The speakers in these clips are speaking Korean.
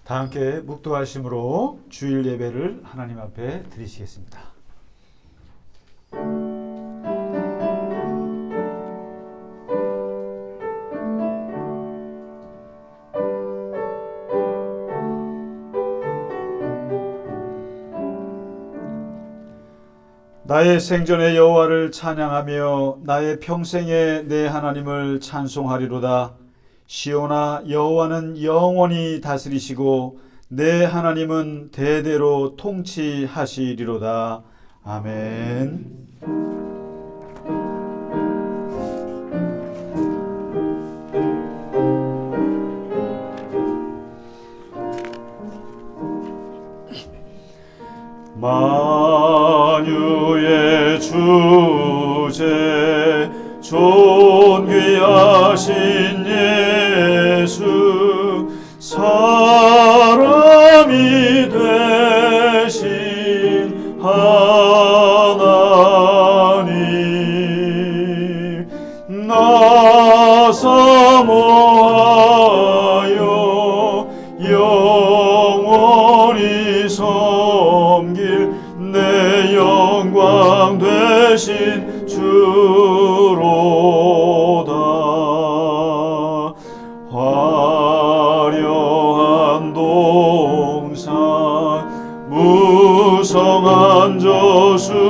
다 함께 묵도하심으로 주일 예배를 하나님 앞에 드리시겠습니다. 나의 생전에 여호와를 찬양하며 나의 평생에 내 하나님을 찬송하리로다. 시온아, 여호와는 영원히 다스리시고 내 하나님은 대대로 통치하시리로다. 아멘. 만유의 주제 존귀하신 예수, 사람이 되신 하나님, 나 사모하여 영원히 섬길 내 영광 되신 주로다. 화려한 동산 무성한 저수모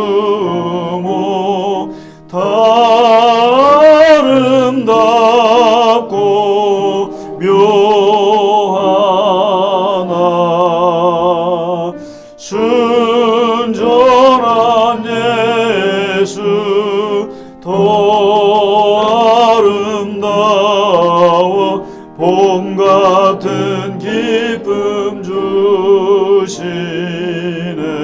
다 아름답고 묘하나 순전한 예수 더 아름다워 봄 같은 기쁨 주시네.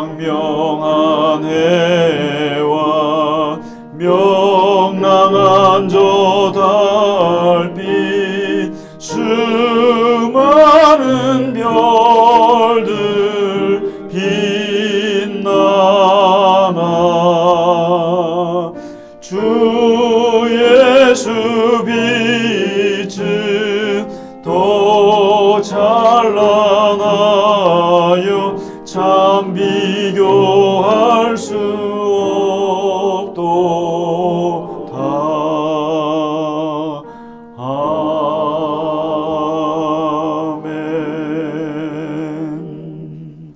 광명한 해와 명랑한 저 달빛 수많은 별들 빛나나 주 예수 빛은 더 찬란하여 참 비교할 수 없도다. 아멘.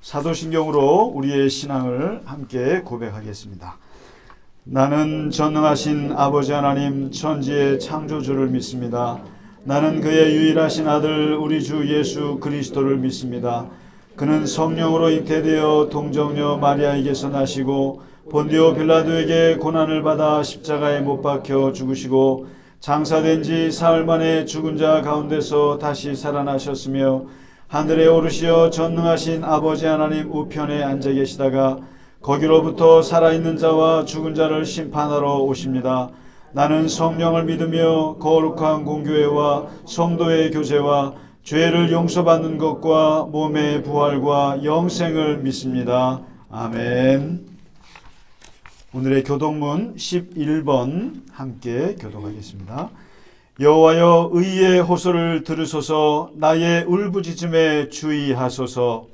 사도신경으로 우리의 신앙을 함께 고백하겠습니다. 나는 전능하신 아버지 하나님 천지의 창조주를 믿습니다. 나는 그의 유일하신 아들 우리 주 예수 그리스도를 믿습니다. 그는 성령으로 잉태되어 동정녀 마리아에게서 나시고 본디오 빌라도에게 고난을 받아 십자가에 못 박혀 죽으시고 장사된 지 사흘 만에 죽은 자 가운데서 다시 살아나셨으며 하늘에 오르시어 전능하신 아버지 하나님 우편에 앉아 계시다가 거기로부터 살아있는 자와 죽은 자를 심판하러 오십니다. 나는 성령을 믿으며 거룩한 공교회와 성도의 교제와 죄를 용서받는 것과 몸의 부활과 영생을 믿습니다. 아멘. 오늘의 교독문 11번 함께 교독하겠습니다. 여호와여 의의 호소를 들으소서. 나의 울부짖음에 주의하소서.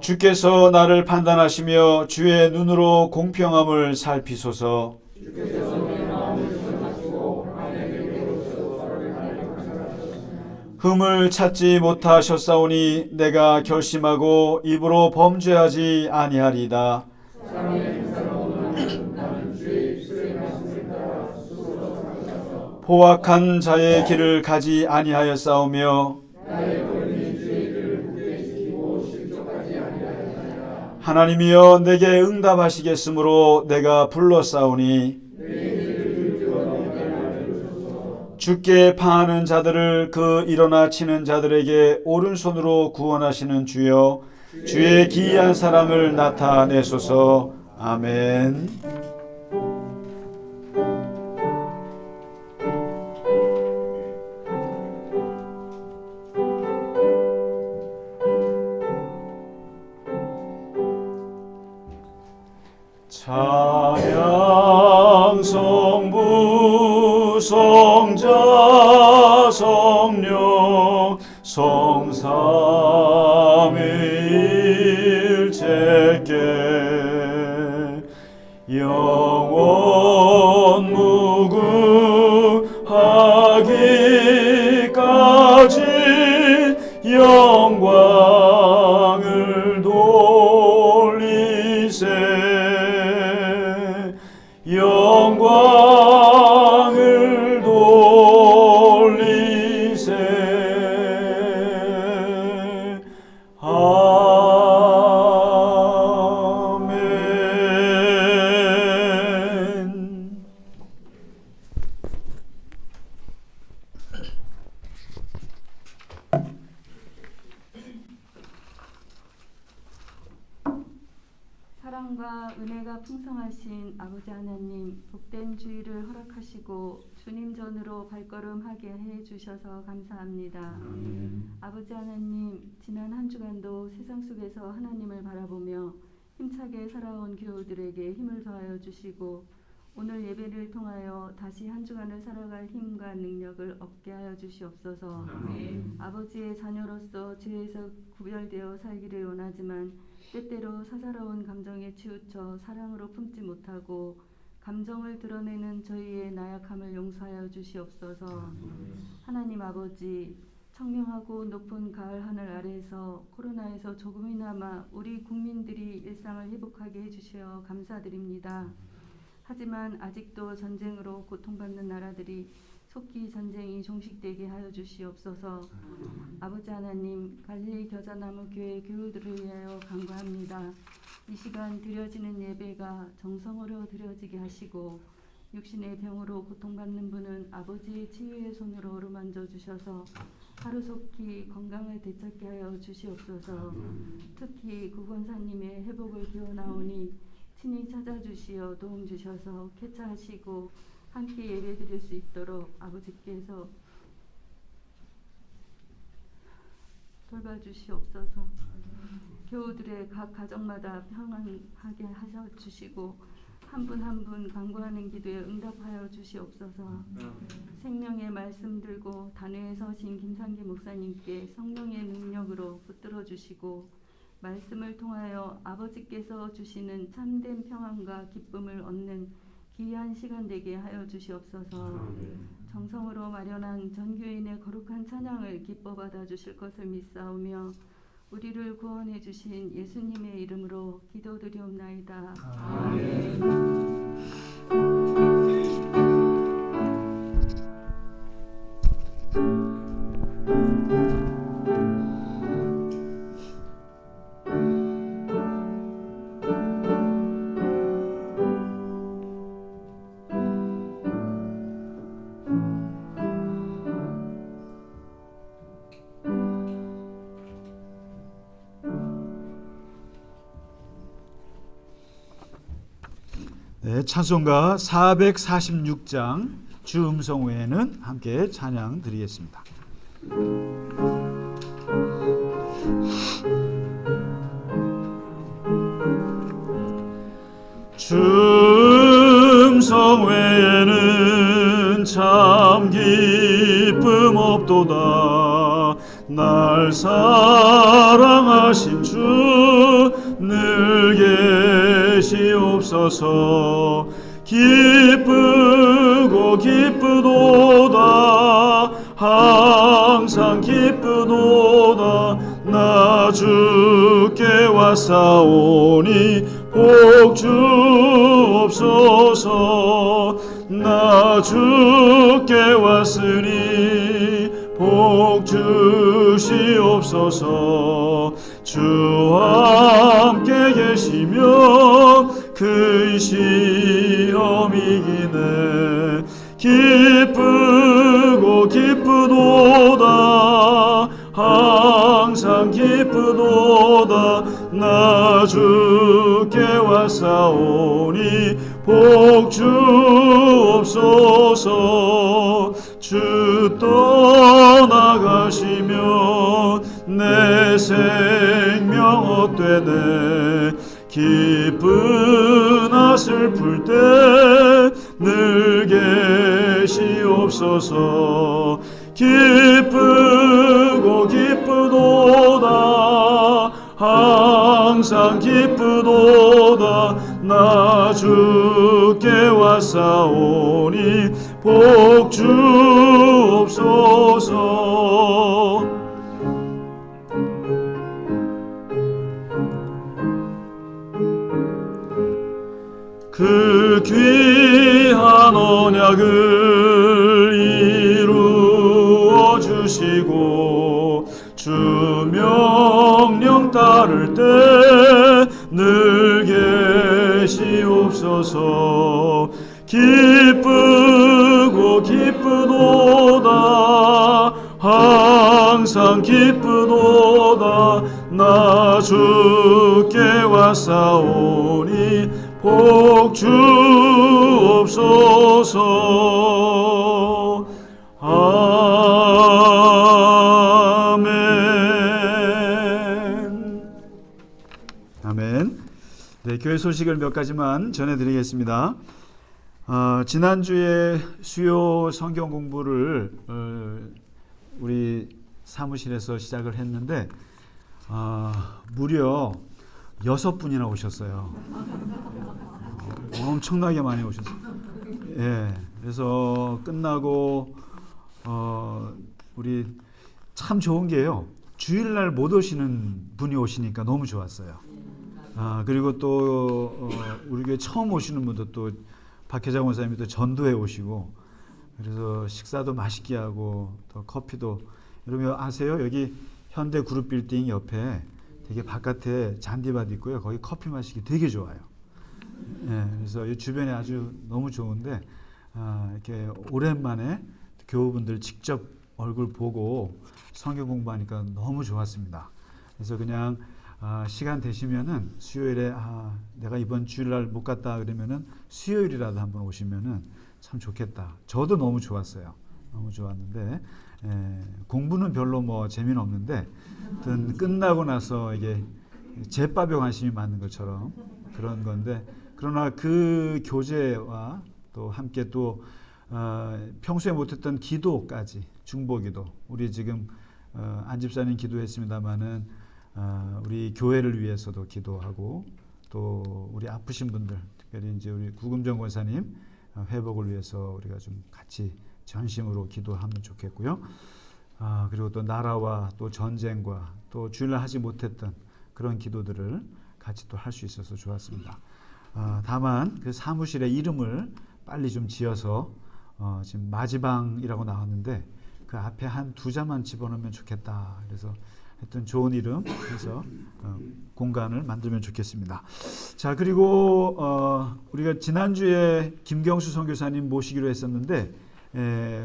주께서 나를 판단하시며 주의 눈으로 공평함을 살피소서. 흠을 찾지 못하셨사오니 내가 결심하고 입으로 범죄하지 아니하리이다. 포악한 자의 길을 가지 아니하였사오며 하나님이여 내게 응답하시겠으므로 내가 불렀사오니 주께 파하는 자들을 그 일어나 치는 자들에게 오른손으로 구원하시는 주여 주의 기이한 사랑을 나타내소서. 아멘. 성령 성삼위일체께 영원 무궁하기까지 영광을 돌리세. 영광을 돌리세. 아멘. 사랑과 은혜가 풍성하신 아버지 하나님, 복된 주일을 허락하시고 주님 전으로 발걸음하게 해주셔서 감사합니다. 아버지 하나님, 지난 한 주간도 세상 속에서 하나님을 바라보며 힘차게 살아온 교우들에게 힘을 더하여 주시고 오늘 예배를 통하여 다시 한 주간을 살아갈 힘과 능력을 얻게 하여 주시옵소서. 아버지의 자녀로서 죄에서 구별되어 살기를 원하지만 때때로 사사로운 감정에 치우쳐 사랑으로 품지 못하고 감정을 드러내는 저희의 나약함을 용서하여 주시옵소서. 하나님 아버지, 청명하고 높은 가을 하늘 아래에서 코로나에서 조금이나마 우리 국민들이 일상을 회복하게 해주시어 감사드립니다. 하지만 아직도 전쟁으로 고통받는 나라들이 속히 전쟁이 종식되게 하여 주시옵소서. 아버지 하나님, 갈릴리 겨자나무 교회 교우들을 위하여 간구합니다. 이 시간 드려지는 예배가 정성으로 드려지게 하시고 육신의 병으로 고통받는 분은 아버지의 치유의 손으로 어루만져 주셔서 하루속히 건강을 되찾게 하여 주시옵소서. 특히 구권사님의 회복을 기원하오니 친히 찾아주시어 도움 주셔서 쾌차하시고 함께 예배드릴 수 있도록 아버지께서 돌봐주시옵소서. 교우들의 각 가정마다 평안하게 하셔 주시고 한 분 한 분 간구하는 기도에 응답하여 주시옵소서. 생명의 말씀 들고 단회에 서신 김상기 목사님께 성령의 능력으로 붙들어 주시고 말씀을 통하여 아버지께서 주시는 참된 평안과 기쁨을 얻는 귀한 시간 되게 하여 주시옵소서. 정성으로 마련한 전교인의 거룩한 찬양을 기뻐 받아 주실 것을 믿사오며 우리를 구원해 주신 예수님의 이름으로 기도드리옵나이다. 아멘. 네, 찬송가 446장 주 음성 외에는 함께 찬양 드리겠습니다. 주 음성 외에는 참 기쁨 없도다. 날 사랑하신 주 늘 계시옵소서. 기쁘고 기쁘도다. 항상 기쁘도다. 나 주께 왔사오니 복 주옵소서. 나 주께 왔으니 복 주시옵소서. 주와 함께 계시면 그 시험이 이기네. 기쁘고 기쁘도다. 항상 기쁘도다. 나 주께 왔사오니 복 주옵소서. 주 떠나가시면 내 생명 헛되네. 기쁘나 슬플 때 늘 계시옵소서. 기쁘고 기쁘도다 항상 기쁘도다 나 주께 왔사오니 복 주옵소서. 그 귀한 언약을 이루어 주시고 주 명령 따를 때 늘 계시옵소서. 기쁘고 기쁘도다 항상 기쁘도다 나 주께 왔사오니 복 주옵소서. 아멘. 아멘. 네, 교회 소식을 몇 가지만 전해드리겠습니다. 지난주에 수요 성경 공부를 우리 사무실에서 시작을 했는데 무려 6분이나 오셨어요. 엄청나게 많이 오셨어요. 예, 그래서 끝나고 우리 참 좋은 게요. 주일날 못 오시는 분이 오시니까 너무 좋았어요. 그리고 또 우리 교회 처음 오시는 분도 또 박혜장 원사님이 또 전도해 오시고 그래서 식사도 맛있게 하고 또 커피도 여러분 아세요? 여기 현대 그룹 빌딩 옆에 되게 바깥에 잔디밭 있고요. 거기 커피 마시기 되게 좋아요. 예, 그래서 이 주변에 아주 너무 좋은데 이렇게 오랜만에 교우분들 직접 얼굴 보고 성경 공부하니까 너무 좋았습니다. 그래서 그냥 시간 되시면은 수요일에 내가 이번 주일날 못 갔다 그러면은 수요일이라도 한번 오시면은 참 좋겠다. 저도 너무 좋았어요. 너무 좋았는데 공부는 별로 뭐 재미는 없는데 끝나고 나서 이게 제밥에 관심이 많은 것처럼 그런 건데 그러나 그 교제와 또 함께 또 평소에 못했던 기도까지 중보기도 우리 지금 안 집사님 기도했습니다마는 우리 교회를 위해서도 기도하고 또 우리 아프신 분들 특별히 이제 우리 구금정 권사님 회복을 위해서 우리가 좀 같이 전심으로 기도하면 좋겠고요. 그리고 또 나라와 또 전쟁과 또 주일날 하지 못했던 그런 기도들을 같이 또 할 수 있어서 좋았습니다. 다만 그 사무실의 이름을 빨리 좀 지어서 지금 마지방이라고 나왔는데 그 앞에 한 2자만 집어넣으면 좋겠다. 그래서 하여튼 좋은 이름 해서 공간을 만들면 좋겠습니다. 자, 그리고 우리가 지난주에 김경수 선교사님 모시기로 했었는데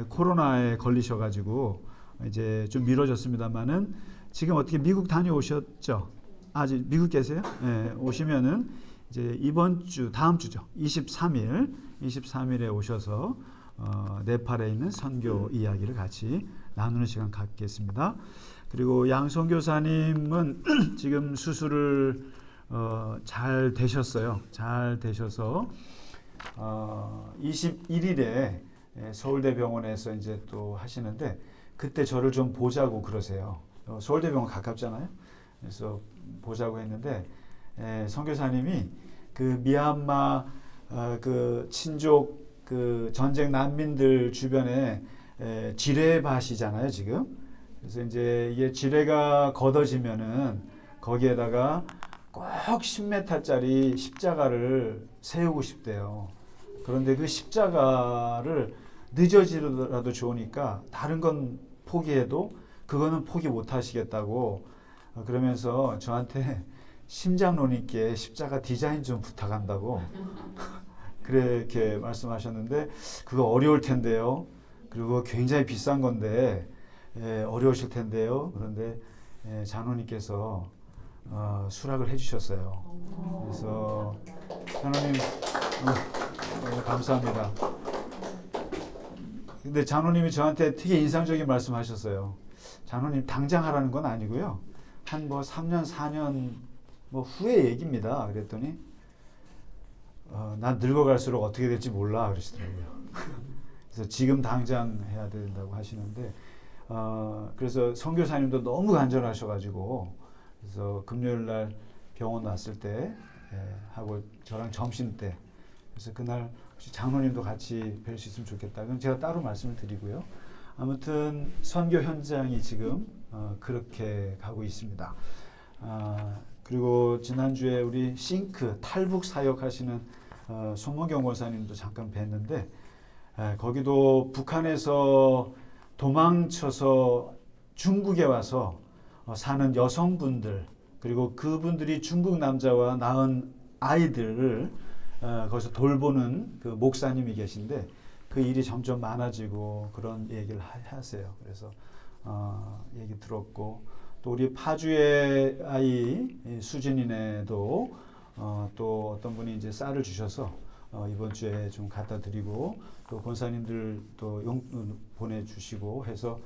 코로나에 걸리셔가지고 이제 좀 미뤄졌습니다만은 지금 어떻게 미국 다녀오셨죠? 아직 미국 계세요? 오시면은 이제 이번 주 다음 주죠. 23일에 오셔서 네팔에 있는 선교 이야기를 같이 나누는 시간 갖겠습니다. 그리고 양 선교사님은 지금 수술을 잘 되셨어요. 잘 되셔서 21일에 서울대병원에서 이제 또 하시는데 그때 저를 좀 보자고 그러세요. 서울대병원 가깝잖아요. 그래서 보자고 했는데 선교사님이 그 미얀마 그 친족 그 전쟁 난민들 주변에 지뢰밭이잖아요 지금. 그래서 이제 이게 지뢰가 걷어지면은 거기에다가 꼭 10m짜리 십자가를 세우고 싶대요. 그런데 그 십자가를 늦어지더라도 좋으니까 다른 건 포기해도 그거는 포기 못 하시겠다고 그러면서 저한테 심장론님께 십자가 디자인 좀 부탁한다고 그렇게 말씀하셨는데 그거 어려울 텐데요. 그리고 굉장히 비싼 건데 어려우실 텐데요. 그런데 장로님께서 수락을 해주셨어요. 그래서 장로님 감사합니다. 근데 장로님이 저한테 되게 인상적인 말씀하셨어요. 장로님 당장 하라는 건 아니고요. 한 뭐 3년 4년 뭐 후의 얘기입니다. 그랬더니 난 늙어갈수록 어떻게 될지 몰라 그러시더라고요. 그래서 지금 당장 해야 된다고 하시는데 그래서 선교사님도 너무 간절하셔가지고 그래서 금요일 날 병원 왔을 때 하고 저랑 점심 때 그래서 그날 혹시 장로님도 같이 뵐 수 있으면 좋겠다. 그럼 제가 따로 말씀을 드리고요. 아무튼 선교 현장이 지금 그렇게 가고 있습니다. 그리고 지난주에 우리 싱크 탈북 사역하시는 손문경 권사님도 잠깐 뵀는데 거기도 북한에서 도망쳐서 중국에 와서 사는 여성분들 그리고 그분들이 중국 남자와 낳은 아이들을 거기서 돌보는 그 목사님이 계신데 그 일이 점점 많아지고 그런 얘기를 하세요. 그래서 얘기 들었고 또 우리 파주의 아이 수진이네도 또 어떤 분이 이제 쌀을 주셔서 이번 주에 좀 갖다 드리고 또 권사님들 또 보내주시고 해서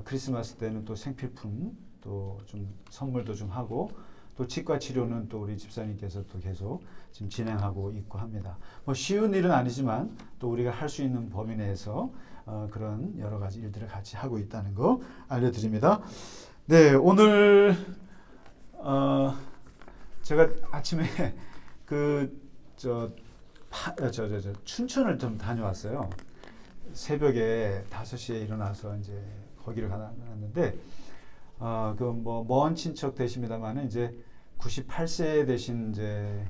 크리스마스 때는 또 생필품 또 좀 선물도 좀 하고 또 치과 치료는 또 우리 집사님께서 또 계속 지금 진행하고 있고 합니다. 뭐 쉬운 일은 아니지만 또 우리가 할 수 있는 범위 내에서 그런 여러 가지 일들을 같이 하고 있다는 거 알려드립니다. 네, 오늘 제가 아침에 춘천을 좀 다녀왔어요. 새벽에 5시에 일어나서 이제 거기를 가놨는데 그 뭐 먼 친척 되십니다만은 이제 98세 되신 이제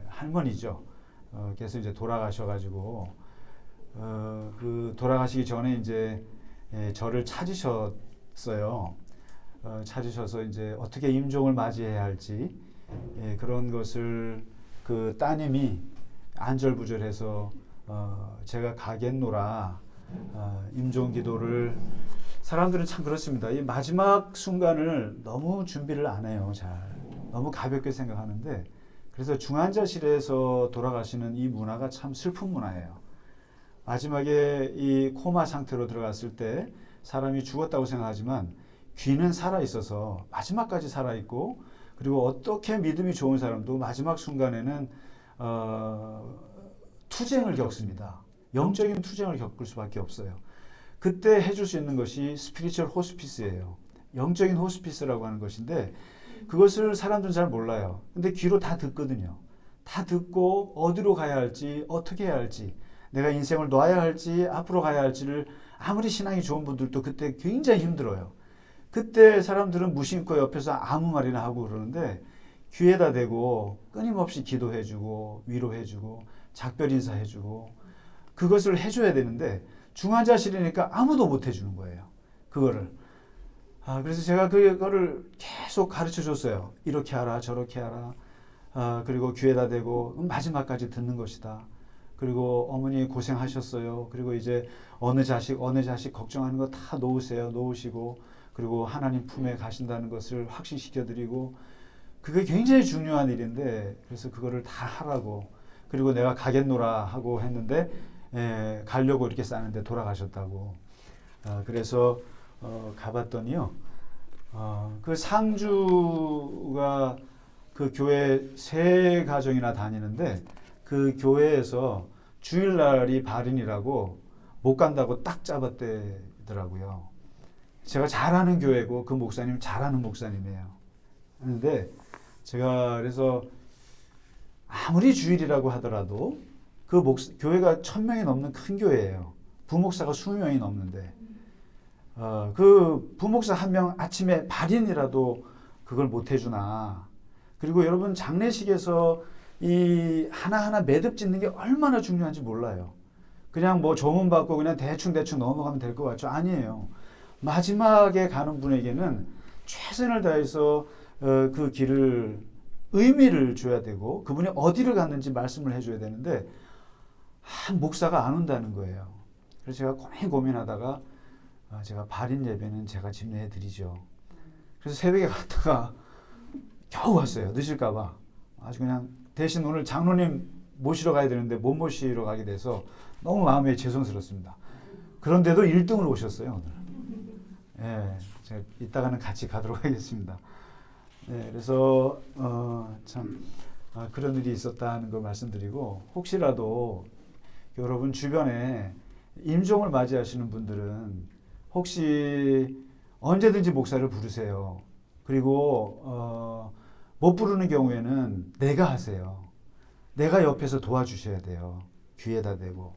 할머니죠. 그래서 이제 돌아가셔가지고 그 돌아가시기 전에 이제 저를 찾으셨어요. 찾으셔서 이제 어떻게 임종을 맞이해야 할지 그런 것을 그 따님이 안절부절해서 제가 가겠노라 임종 기도를 사람들은 참 그렇습니다. 이 마지막 순간을 너무 준비를 안 해요. 잘 너무 가볍게 생각하는데 그래서 중환자실에서 돌아가시는 이 문화가 참 슬픈 문화예요. 마지막에 이 코마 상태로 들어갔을 때 사람이 죽었다고 생각하지만 귀는 살아 있어서 마지막까지 살아 있고 그리고 어떻게 믿음이 좋은 사람도 마지막 순간에는 투쟁을 겪습니다. 영적인 투쟁을 겪을 수밖에 없어요. 그때 해줄 수 있는 것이 스피리추얼 호스피스예요. 영적인 호스피스라고 하는 것인데 그것을 사람들은 잘 몰라요. 근데 귀로 다 듣거든요. 다 듣고 어디로 가야 할지 어떻게 해야 할지 내가 인생을 놔야 할지 앞으로 가야 할지를 아무리 신앙이 좋은 분들도 그때 굉장히 힘들어요. 그때 사람들은 무심코 옆에서 아무 말이나 하고 그러는데 귀에다 대고 끊임없이 기도해주고 위로해주고 작별 인사해주고 그것을 해줘야 되는데 중환자실이니까 아무도 못 해주는 거예요. 그거를. 그래서 제가 그거를 계속 가르쳐 줬어요. 이렇게 하라 저렇게 하라. 그리고 귀에다 대고 마지막까지 듣는 것이다. 그리고 어머니 고생하셨어요. 그리고 이제 어느 자식 걱정하는 거 다 놓으시고 그리고 하나님 품에 가신다는 것을 확신시켜드리고 그게 굉장히 중요한 일인데 그래서 그거를 다 하라고 그리고 내가 가겠노라 하고 했는데 가려고 이렇게 싸는데 돌아가셨다고. 그래서 가봤더니요. 그 상주가 그 교회 3가정이나 다니는데 그 교회에서 주일날이 발인이라고 못 간다고 딱 잡았대더라고요. 제가 잘 아는 교회고 그 목사님 잘 아는 목사님이에요. 그런데 제가 그래서 아무리 주일이라고 하더라도 그 교회가 1000명이 넘는 큰 교회예요. 부목사가 20명이 넘는데 그 부목사 1명 아침에 발인이라도 그걸 못 해주나. 그리고 여러분 장례식에서 이 하나하나 매듭 짓는 게 얼마나 중요한지 몰라요. 그냥 뭐 조문 받고 그냥 대충 넘어가면 될 것 같죠? 아니에요. 마지막에 가는 분에게는 최선을 다해서 그 길을 의미를 줘야 되고 그분이 어디를 갔는지 말씀을 해줘야 되는데 목사가 안 온다는 거예요. 그래서 제가 고민하다가 제가 발인 예배는 제가 집례해 드리죠. 그래서 새벽에 갔다가 겨우 왔어요. 늦을까 봐. 아주 그냥 대신 오늘 장로님 모시러 가야 되는데 못 모시러 가게 돼서 너무 마음에 죄송스럽습니다. 그런데도 1등을 오셨어요, 오늘. 제가 이따가는 같이 가도록 하겠습니다. 그래서 참 그런 일이 있었다는 걸 말씀드리고 혹시라도 여러분 주변에 임종을 맞이하시는 분들은 혹시 언제든지 목사를 부르세요. 그리고 못 부르는 경우에는 내가 하세요. 내가 옆에서 도와주셔야 돼요. 귀에다 대고.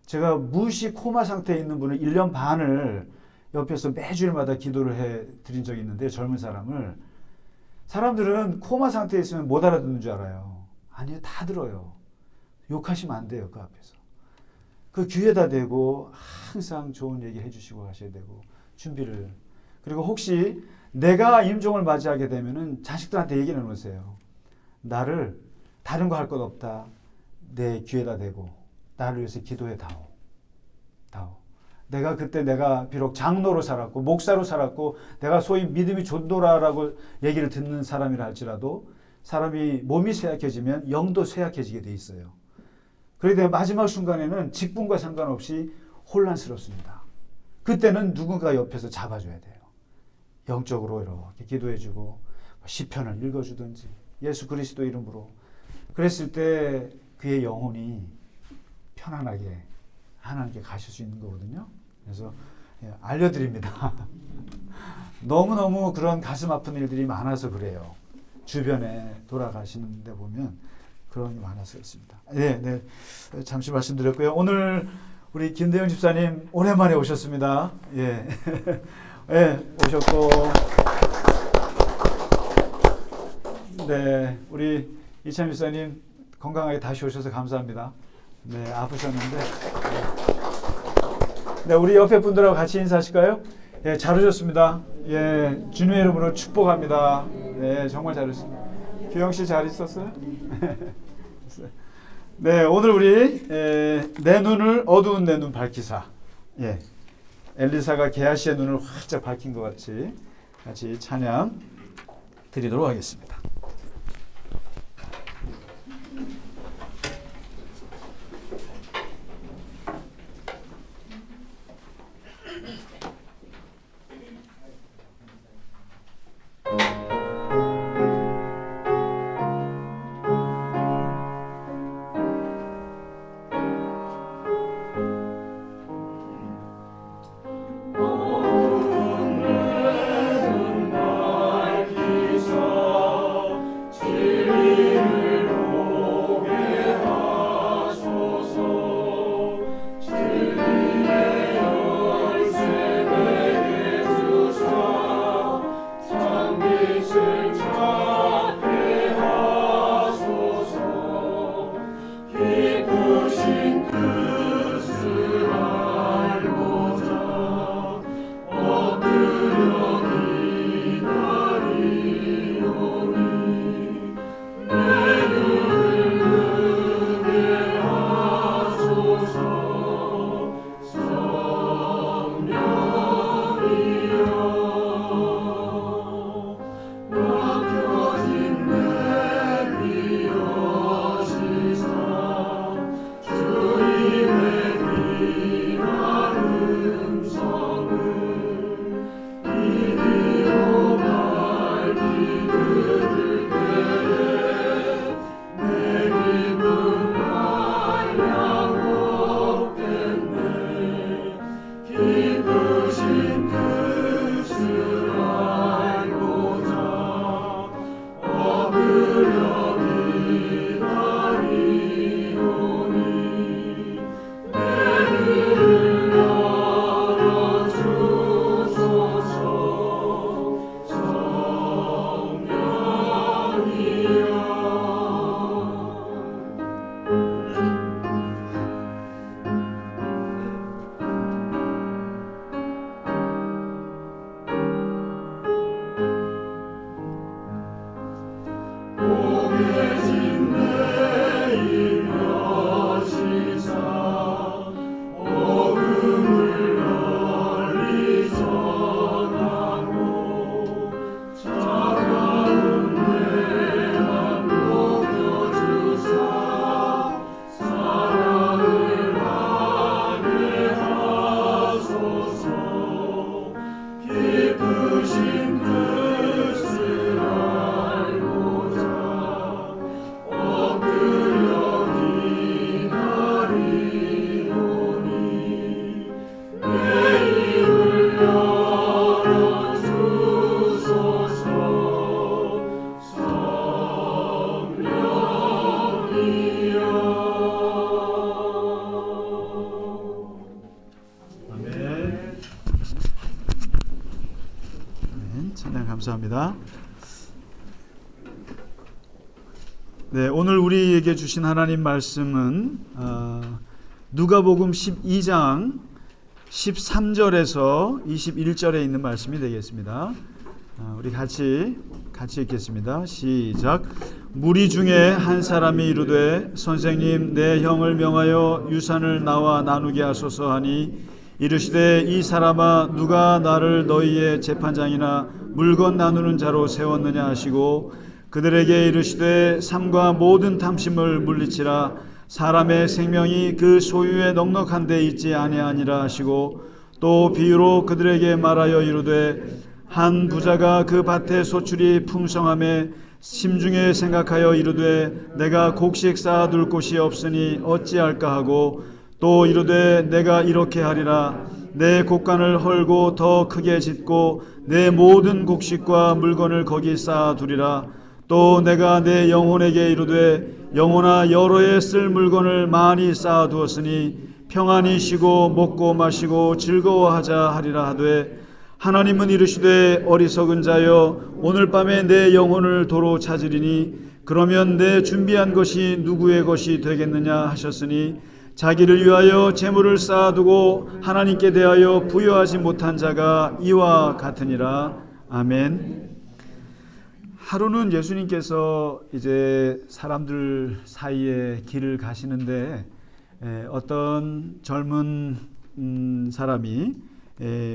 제가 무시 코마 상태에 있는 분을 1년 반을 옆에서 매주일마다 기도를 해 드린 적이 있는데, 젊은 사람을. 사람들은 코마 상태에 있으면 못 알아듣는 줄 알아요. 아니요, 다 들어요. 욕하시면 안 돼요, 그 앞에서. 그 귀에다 대고 항상 좋은 얘기 해주시고 하셔야 되고, 준비를. 그리고 혹시 내가 임종을 맞이하게 되면은 자식들한테 얘기를 해놓으세요. 나를 다른 거 할 것 없다. 내 귀에다 대고 나를 위해서 기도해 다오. 다오. 내가 그때 내가 비록 장로로 살았고 목사로 살았고 내가 소위 믿음이 존도라라고 얘기를 듣는 사람이라 할지라도 사람이 몸이 쇠약해지면 영도 쇠약해지게 돼 있어요. 그런데 마지막 순간에는 직분과 상관없이 혼란스럽습니다. 그때는 누군가 옆에서 잡아줘야 돼요. 영적으로 이렇게 기도해주고 시편을 읽어주든지 예수 그리스도 이름으로. 그랬을 때 그의 영혼이 편안하게 하나님께 가실 수 있는 거거든요. 그래서 알려드립니다. 너무너무 그런 가슴 아픈 일들이 많아서 그래요. 주변에 돌아가시는 데 보면 그런 일이 많아서 그렇습니다. 네. 잠시 말씀드렸고요. 오늘 우리 김대영 집사님 오랜만에 오셨습니다. 예. 네, 오셨고, 네, 우리 이찬 집사님 건강하게 다시 오셔서 감사합니다. 네, 아프셨는데. 네, 우리 옆에 분들하고 같이 인사하실까요? 예, 잘 오셨습니다. 예, 주님의 이름으로 축복합니다. 네, 정말 잘 오셨습니다. 규영 씨 잘 있었어요? 네, 오늘 우리 내 눈을 어두운 내 눈 밝히사. 예, 엘리사가 게하시의 눈을 활짝 밝힌 것 같이 같이 찬양 드리도록 하겠습니다. 찬양 감사합니다. 네, 오늘 우리에게 주신 하나님 말씀은 누가복음 12장 13절에서 21절에 있는 말씀이 되겠습니다. 우리 같이 읽겠습니다. 시작. 무리 중에 한 사람이 이르되 선생님 내 형을 명하여 유산을 나와 나누게 하소서 하니 이르시되 이 사람아 누가 나를 너희의 재판장이나 물건 나누는 자로 세웠느냐 하시고 그들에게 이르시되 삶과 모든 탐심을 물리치라 사람의 생명이 그 소유에 넉넉한 데 있지 아니하니라 하시고 또 비유로 그들에게 말하여 이르되 한 부자가 그 밭의 소출이 풍성함에 심중에 생각하여 이르되 내가 곡식 쌓아둘 곳이 없으니 어찌할까 하고 또 이르되 내가 이렇게 하리라 내 곡간을 헐고 더 크게 짓고 내 모든 곡식과 물건을 거기 쌓아두리라 또 내가 내 영혼에게 이르되 영혼아 여러 해 쓸 물건을 많이 쌓아두었으니 평안히 쉬고 먹고 마시고 즐거워하자 하리라 하되 하나님은 이르시되 어리석은 자여 오늘 밤에 내 영혼을 도로 찾으리니 그러면 내 준비한 것이 누구의 것이 되겠느냐 하셨으니 자기를 위하여 재물을 쌓아두고 하나님께 대하여 부여하지 못한 자가 이와 같으니라. 아멘. 하루는 예수님께서 이제 사람들 사이에 길을 가시는데 어떤 젊은 사람이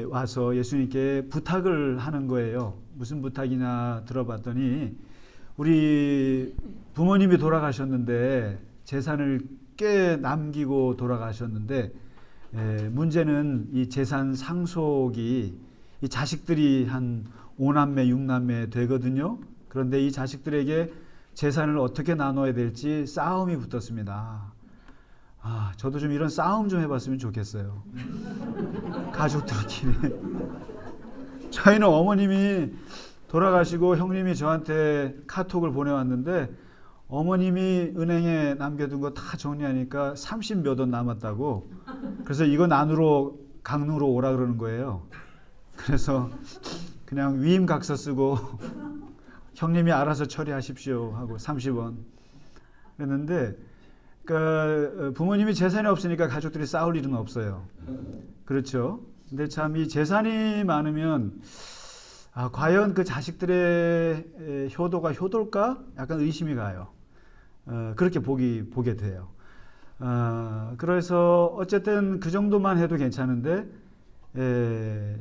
와서 예수님께 부탁을 하는 거예요. 무슨 부탁이냐 들어봤더니 우리 부모님이 돌아가셨는데 재산을 꽤 남기고 돌아가셨는데 문제는 이 재산 상속이 이 자식들이 한 5남매 6남매 되거든요. 그런데 이 자식들에게 재산을 어떻게 나눠야 될지 싸움이 붙었습니다. 저도 좀 이런 싸움 좀 해봤으면 좋겠어요. 가족들끼리. 저희는 어머님이 돌아가시고 형님이 저한테 카톡을 보내왔는데 어머님이 은행에 남겨둔 거 다 정리하니까 30몇 원 남았다고. 그래서 이거 나누러 강릉으로 오라 그러는 거예요. 그래서 그냥 위임각서 쓰고 형님이 알아서 처리하십시오 하고 30원 그랬는데 그러니까 부모님이 재산이 없으니까 가족들이 싸울 일은 없어요. 그렇죠. 근데 참 이 재산이 많으면 과연 그 자식들의 효도가 효도일까? 약간 의심이 가요. 그렇게 보게 돼요. 그래서 어쨌든 그 정도만 해도 괜찮은데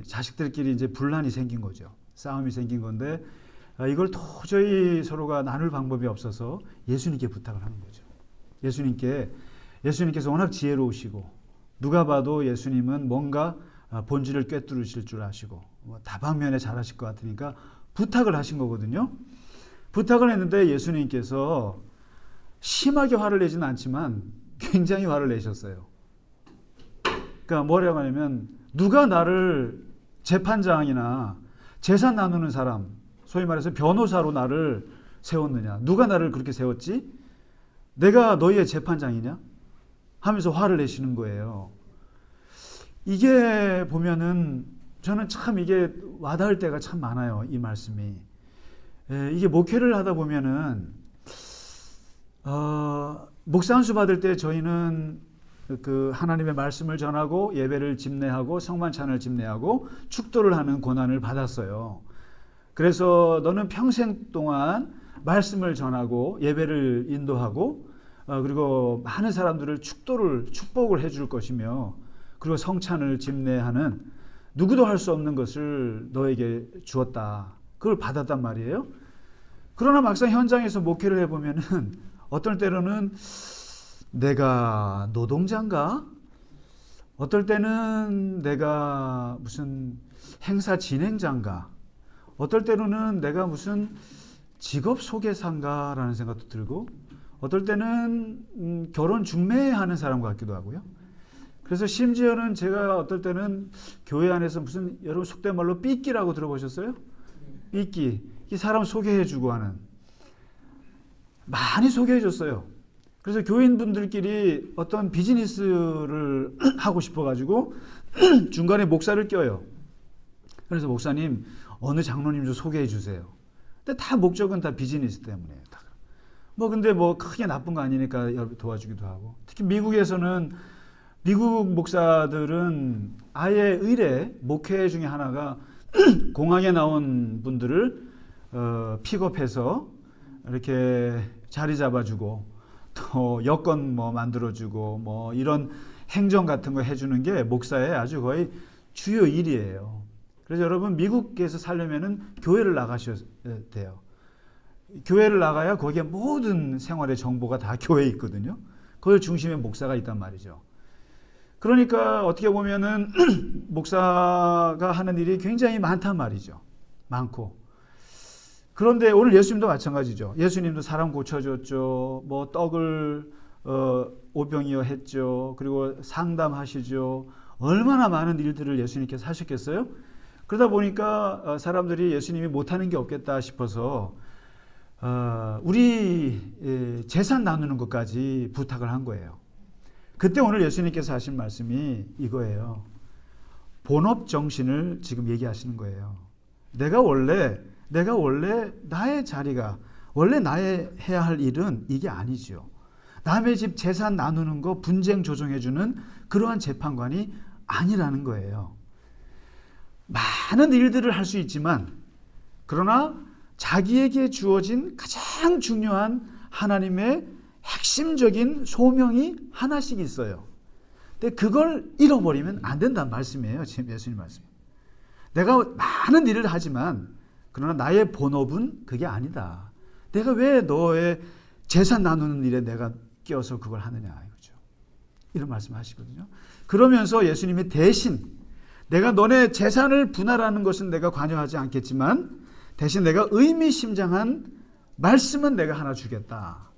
자식들끼리 이제 분란이 생긴 거죠. 싸움이 생긴 건데 이걸 도저히 서로가 나눌 방법이 없어서 예수님께 부탁을 하는 거죠. 예수님께서 워낙 지혜로우시고 누가 봐도 예수님은 뭔가 본질을 꿰뚫으실 줄 아시고 다방면에 잘하실 것 같으니까 부탁을 하신 거거든요. 부탁을 했는데 예수님께서 심하게 화를 내지는 않지만 굉장히 화를 내셨어요. 그러니까 뭐라고 하냐면 누가 나를 재판장이나 재산 나누는 사람, 소위 말해서 변호사로 나를 세웠느냐? 누가 나를 그렇게 세웠지? 내가 너희의 재판장이냐? 하면서 화를 내시는 거예요. 이게 보면은 저는 참 이게 와닿을 때가 참 많아요. 이 말씀이. 이게 목회를 하다 보면은 목사 안수 받을 때 저희는 그 하나님의 말씀을 전하고 예배를 집례하고 성만찬을 집례하고 축도를 하는 고난을 받았어요. 그래서 너는 평생 동안 말씀을 전하고 예배를 인도하고 그리고 많은 사람들을 축복을 해줄 것이며 그리고 성찬을 집례하는 누구도 할 수 없는 것을 너에게 주었다. 그걸 받았단 말이에요. 그러나 막상 현장에서 목회를 해보면은 어떨 때로는 내가 노동자인가? 어떨 때는 내가 무슨 행사 진행자인가? 어떨 때로는 내가 무슨 직업 소개사인가라는 생각도 들고 어떨 때는 결혼 중매하는 사람 같기도 하고요. 그래서 심지어는 제가 어떨 때는 교회 안에서 무슨 여러분 속된 말로 삐끼라고 들어보셨어요? 삐끼. 이 사람 소개해주고 하는. 많이 소개해줬어요. 그래서 교인분들끼리 어떤 비즈니스를 하고 싶어가지고 중간에 목사를 껴요. 그래서 목사님 어느 장로님 좀 소개해 주세요. 근데 다 목적은 다 비즈니스 때문이에요. 다. 근데 크게 나쁜 거 아니니까 도와주기도 하고. 특히 미국에서는 미국 목사들은 아예 의례 목회 중에 하나가 공항에 나온 분들을 픽업해서 이렇게 자리 잡아주고 또 여권 만들어주고 이런 행정 같은 거 해주는 게 목사의 아주 거의 주요 일이에요. 그래서 여러분 미국에서 살려면은 교회를 나가셔야 돼요. 교회를 나가야 거기에 모든 생활의 정보가 다 교회에 있거든요. 그걸 중심에 목사가 있단 말이죠. 그러니까 어떻게 보면은 목사가 하는 일이 굉장히 많단 말이죠. 많고. 그런데 오늘 예수님도 마찬가지죠. 예수님도 사람 고쳐줬죠. 떡을 오병이어 했죠. 그리고 상담하시죠. 얼마나 많은 일들을 예수님께서 하셨겠어요? 그러다 보니까 사람들이 예수님이 못하는 게 없겠다 싶어서 우리 재산 나누는 것까지 부탁을 한 거예요. 그때 오늘 예수님께서 하신 말씀이 이거예요. 본업 정신을 지금 얘기하시는 거예요. 내가 원래 나의 자리가 원래 나의 해야 할 일은 이게 아니죠. 남의 집 재산 나누는 거 분쟁 조정해주는 그러한 재판관이 아니라는 거예요. 많은 일들을 할 수 있지만 그러나 자기에게 주어진 가장 중요한 하나님의 핵심적인 소명이 하나씩 있어요. 근데 그걸 잃어버리면 안 된다는 말씀이에요. 지금 예수님 말씀. 내가 많은 일을 하지만 그러나 나의 본업은 그게 아니다. 내가 왜 너의 재산 나누는 일에 내가 끼어서 그걸 하느냐 이거죠. 이런 말씀하시거든요. 그러면서 예수님이 대신 내가 너네 재산을 분할하는 것은 내가 관여하지 않겠지만 대신 내가 의미심장한 말씀은 내가 하나 주겠다.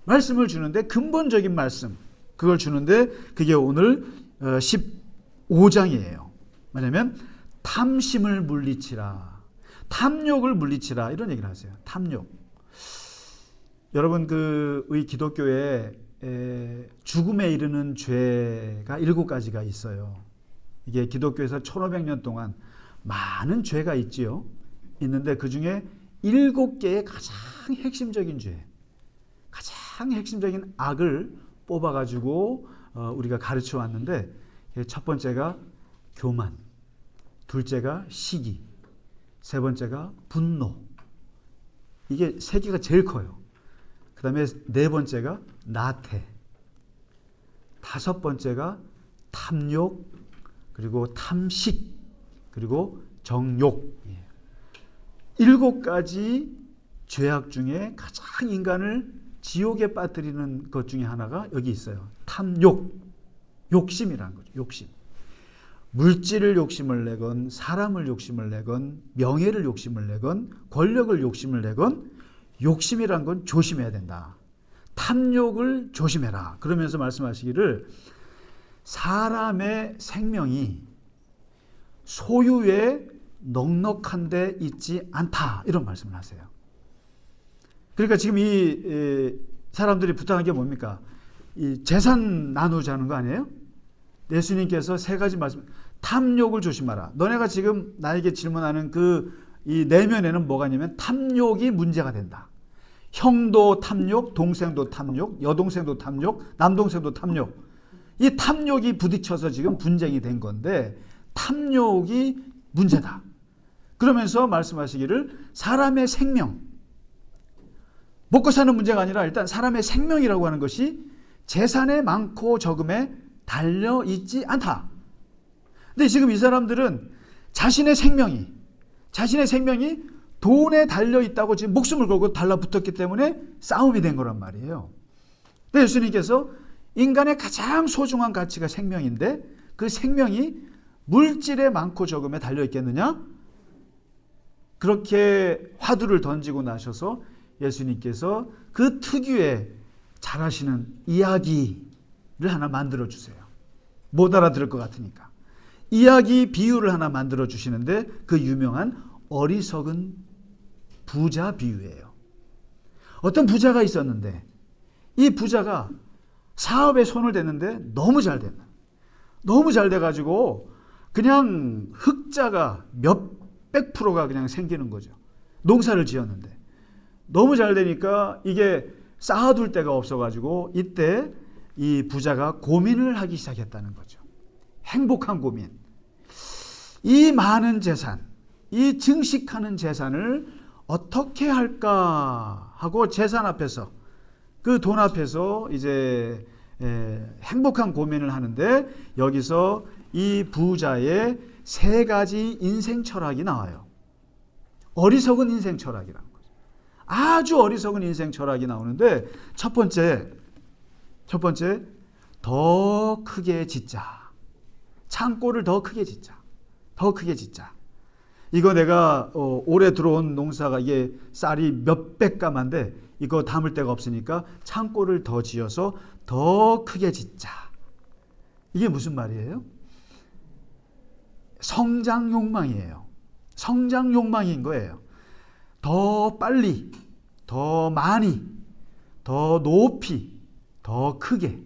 말씀을 주는데 근본적인 말씀 그걸 주는데 그게 오늘 15장이에요. 뭐냐면 탐심을 물리치라. 탐욕을 물리치라. 이런 얘기를 하세요. 탐욕. 여러분 우리 기독교에 죽음에 이르는 죄가 7가지가 있어요. 이게 기독교에서 1500년 동안 많은 죄가 있지요. 있는데 그 중에 7개의 가장 핵심적인 죄, 가장 핵심적인 악을 뽑아가지고 우리가 가르쳐 왔는데 첫 번째가 교만, 둘째가 시기, 세 번째가 분노. 이게 3개가 제일 커요. 그 다음에 4번째가 나태, 5번째가 탐욕, 그리고 탐식, 그리고 정욕. 7가지 죄악 중에 가장 인간을 지옥에 빠뜨리는 것 중에 하나가 여기 있어요. 탐욕, 욕심이라는 거죠. 욕심. 물질을 욕심을 내건 사람을 욕심을 내건 명예를 욕심을 내건 권력을 욕심을 내건 욕심이란 건 조심해야 된다. 탐욕을 조심해라. 그러면서 말씀하시기를 사람의 생명이 소유에 넉넉한 데 있지 않다. 이런 말씀을 하세요. 그러니까 지금 이 사람들이 부탁한 게 뭡니까? 이 재산 나누자는 거 아니에요? 예수님께서 3가지 말씀. 탐욕을 조심하라. 너네가 지금 나에게 질문하는 이 내면에는 뭐가 있냐면 탐욕이 문제가 된다. 형도 탐욕, 동생도 탐욕, 여동생도 탐욕, 남동생도 탐욕. 이 탐욕이 부딪혀서 지금 분쟁이 된 건데 탐욕이 문제다. 그러면서 말씀하시기를 사람의 생명, 먹고 사는 문제가 아니라 일단 사람의 생명이라고 하는 것이 재산의 많고 적음에 달려 있지 않다. 근데 지금 이 사람들은 자신의 생명이 돈에 달려 있다고 지금 목숨을 걸고 달라붙었기 때문에 싸움이 된 거란 말이에요. 근데 예수님께서 인간의 가장 소중한 가치가 생명인데 그 생명이 물질에 많고 적음에 달려 있겠느냐? 그렇게 화두를 던지고 나셔서 예수님께서 그 특유의 잘하시는 이야기를 하나 만들어 주세요. 못 알아들을 것 같으니까. 이야기 비유를 하나 만들어 주시는데 그 유명한 어리석은 부자 비유예요. 어떤 부자가 있었는데 이 부자가 사업에 손을 댔는데 너무 잘 된다. 너무 잘 돼가지고 그냥 흑자가 몇 몇백 프로가 그냥 생기는 거죠. 농사를 지었는데 너무 잘 되니까 이게 쌓아둘 데가 없어가지고 이때 이 부자가 고민을 하기 시작했다는 거죠. 행복한 고민. 이 많은 재산, 이 증식하는 재산을 어떻게 할까 하고 재산 앞에서, 그 돈 앞에서 이제 행복한 고민을 하는데, 여기서 이 부자의 세 가지 인생 철학이 나와요. 어리석은 인생 철학이라는 거죠. 아주 어리석은 인생 철학이 나오는데, 첫 번째, 더 크게 짓자. 창고를 더 크게 짓자. 더 크게 짓자. 이거 내가 올해 들어온 농사가 이게 쌀이 몇백 가마인데 이거 담을 데가 없으니까 창고를 더 지어서 더 크게 짓자. 이게 무슨 말이에요? 성장 욕망이에요. 성장 욕망인 거예요. 더 빨리, 더 많이, 더 높이, 더 크게.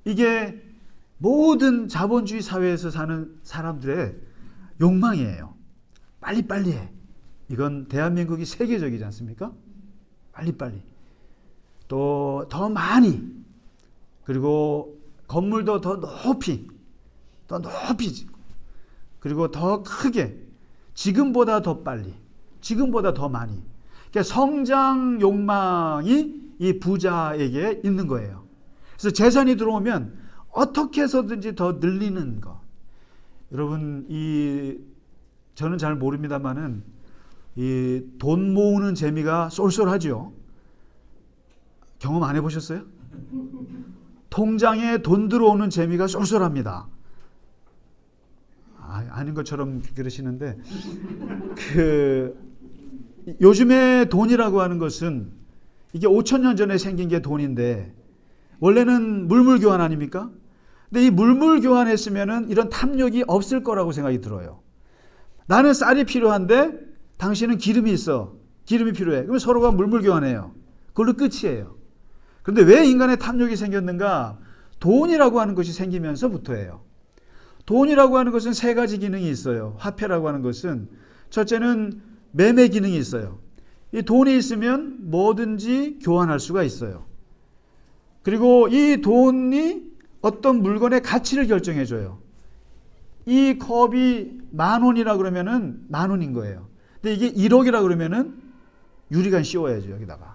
이게 모든 자본주의 사회에서 사는 사람들의 욕망이에요. 빨리빨리 해. 이건 대한민국이 세계적이지 않습니까? 빨리빨리. 또 더 많이. 그리고 건물도 더 높이 짓고. 그리고 더 크게. 지금보다 더 빨리. 지금보다 더 많이. 그러니까 성장 욕망이 이 부자에게 있는 거예요. 그래서 재산이 들어오면 어떻게 해서든지 더 늘리는 것. 여러분, 저는 잘 모릅니다만은 이 돈 모으는 재미가 쏠쏠하죠. 경험 안 해보셨어요? 통장에 돈 들어오는 재미가 쏠쏠합니다. 아닌 것처럼 그러시는데, 요즘에 돈이라고 하는 것은 이게 5,000년 전에 생긴 게 돈인데, 원래는 물물 교환 아닙니까? 근데 이 물물 교환했으면은 이런 탐욕이 없을 거라고 생각이 들어요. 나는 쌀이 필요한데 당신은 기름이 있어. 기름이 필요해. 그럼 서로가 물물 교환해요. 그걸로 끝이에요. 그런데 왜 인간의 탐욕이 생겼는가? 돈이라고 하는 것이 생기면서부터예요. 돈이라고 하는 것은 세 가지 기능이 있어요. 화폐라고 하는 것은 첫째는 매매 기능이 있어요. 이 돈이 있으면 뭐든지 교환할 수가 있어요. 그리고 이 돈이 어떤 물건의 가치를 결정해줘요. 이 컵이 10,000원이라 그러면은 10,000원인 거예요. 근데 이게 1억이라 그러면은 유리관 씌워야죠, 여기다가.